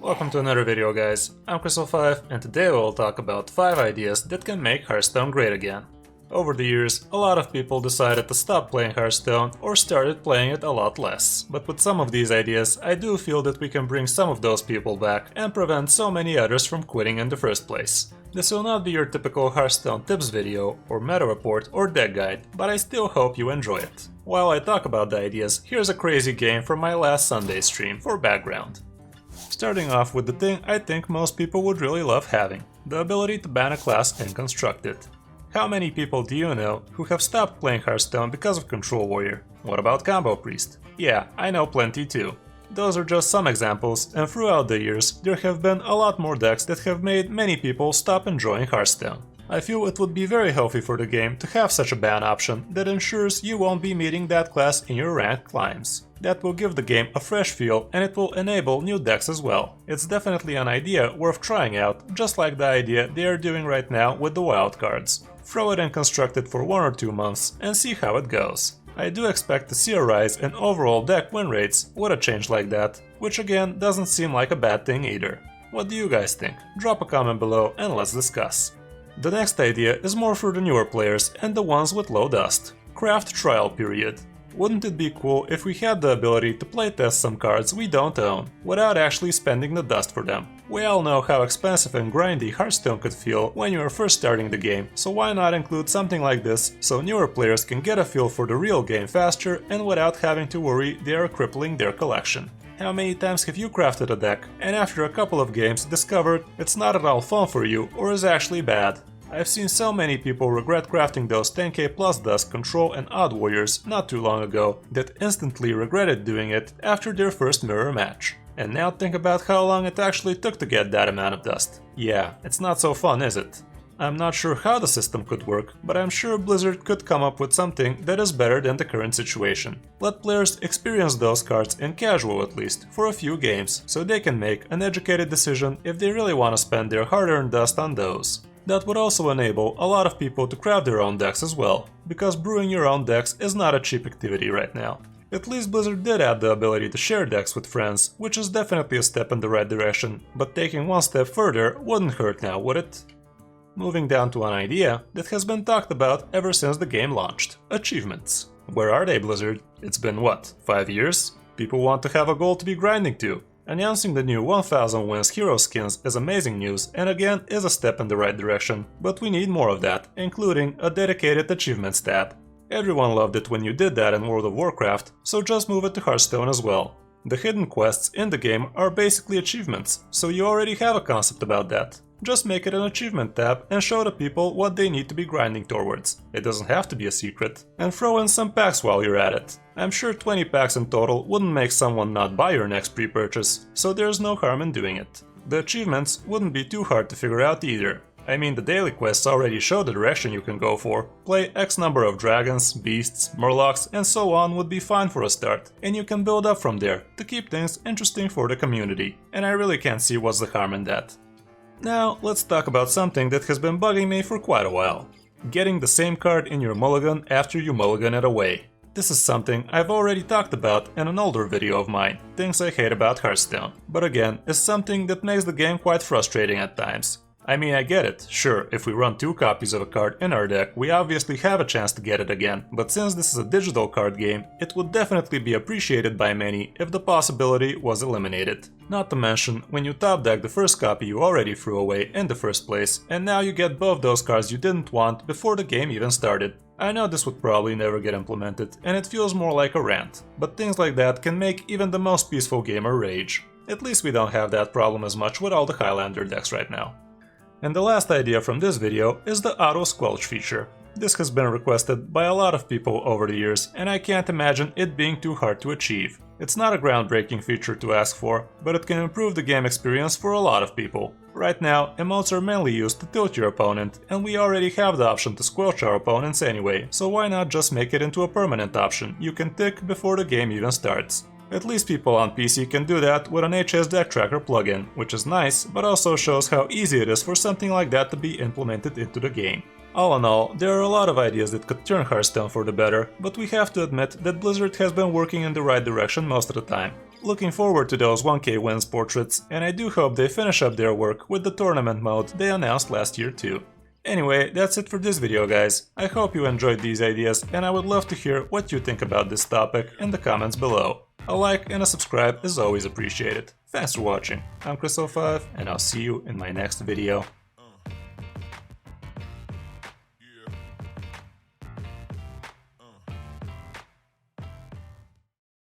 Welcome to another video, guys. I'm Crystal5 and today we'll talk about 5 ideas that can make Hearthstone great again. Over the years, a lot of people decided to stop playing Hearthstone or started playing it a lot less. But with some of these ideas, I do feel that we can bring some of those people back and prevent so many others from quitting in the first place. This will not be your typical Hearthstone tips video or meta report or deck guide, but I still hope you enjoy it. While I talk about the ideas, here's a crazy game from my last Sunday stream for background. Starting off with the thing I think most people would really love having, the ability to ban a class and construct it. How many people do you know who have stopped playing Hearthstone because of Control Warrior? What about Combo Priest? Yeah, I know plenty too. Those are just some examples, and throughout the years there have been a lot more decks that have made many people stop enjoying Hearthstone. I feel it would be very healthy for the game to have such a ban option that ensures you won't be meeting that class in your ranked climbs. That will give the game a fresh feel and it will enable new decks as well. It's definitely an idea worth trying out, just like the idea they are doing right now with the wildcards. Throw it and construct it for 1 or 2 months and see how it goes. I do expect to see a rise in overall deck win rates with a change like that, which again doesn't seem like a bad thing either. What do you guys think? Drop a comment below and let's discuss. The next idea is more for the newer players and the ones with low dust. Craft trial period. Wouldn't it be cool if we had the ability to playtest some cards we don't own, without actually spending the dust for them? We all know how expensive and grindy Hearthstone could feel when you are first starting the game, so why not include something like this so newer players can get a feel for the real game faster and without having to worry they are crippling their collection? How many times have you crafted a deck and after a couple of games discovered it's not at all fun for you or is actually bad? I've seen so many people regret crafting those 10k plus dust control and odd warriors not too long ago that instantly regretted doing it after their first mirror match. And now think about how long it actually took to get that amount of dust. Yeah, it's not so fun, is it? I'm not sure how the system could work, but I'm sure Blizzard could come up with something that is better than the current situation. Let players experience those cards in casual at least, for a few games, so they can make an educated decision if they really want to spend their hard-earned dust on those. That would also enable a lot of people to craft their own decks as well, because brewing your own decks is not a cheap activity right now. At least Blizzard did add the ability to share decks with friends, which is definitely a step in the right direction, but taking one step further wouldn't hurt now, would it? Moving down to an idea that has been talked about ever since the game launched: achievements. Where are they, Blizzard? It's been what, 5 years? People want to have a goal to be grinding to. Announcing the new 1000 wins hero skins is amazing news and again is a step in the right direction, but we need more of that, including a dedicated achievements tab. Everyone loved it when you did that in World of Warcraft, so just move it to Hearthstone as well. The hidden quests in the game are basically achievements, so you already have a concept about that. Just make it an achievement tab and show the people what they need to be grinding towards. It doesn't have to be a secret. And throw in some packs while you're at it. I'm sure 20 packs in total wouldn't make someone not buy your next pre-purchase, so there's no harm in doing it. The achievements wouldn't be too hard to figure out either. I mean, the daily quests already show the direction you can go for. Play X number of dragons, beasts, murlocs and so on would be fine for a start, and you can build up from there to keep things interesting for the community. And I really can't see what's the harm in that. Now, let's talk about something that has been bugging me for quite a while. Getting the same card in your mulligan after you mulligan it away. This is something I've already talked about in an older video of mine, Things I Hate About Hearthstone, but again, is something that makes the game quite frustrating at times. I mean, I get it, sure, if we run 2 copies of a card in our deck, we obviously have a chance to get it again, but since this is a digital card game, it would definitely be appreciated by many if the possibility was eliminated. Not to mention, when you top deck the first copy you already threw away in the first place, and now you get both those cards you didn't want before the game even started. I know this would probably never get implemented, and it feels more like a rant, but things like that can make even the most peaceful gamer rage. At least we don't have that problem as much with all the Highlander decks right now. And the last idea from this video is the auto squelch feature. This has been requested by a lot of people over the years, and I can't imagine it being too hard to achieve. It's not a groundbreaking feature to ask for, but it can improve the game experience for a lot of people. Right now, emotes are mainly used to tilt your opponent, and we already have the option to squelch our opponents anyway, so why not just make it into a permanent option you can tick before the game even starts. At least people on PC can do that with an HS Deck Tracker plugin, which is nice, but also shows how easy it is for something like that to be implemented into the game. All in all, there are a lot of ideas that could turn Hearthstone for the better, but we have to admit that Blizzard has been working in the right direction most of the time. Looking forward to those 1k wins portraits, and I do hope they finish up their work with the tournament mode they announced last year too. Anyway, that's it for this video, guys. I hope you enjoyed these ideas, and I would love to hear what you think about this topic in the comments below. A like and a subscribe is always appreciated. Thanks for watching. I'm Crystal5, and I'll see you in my next video.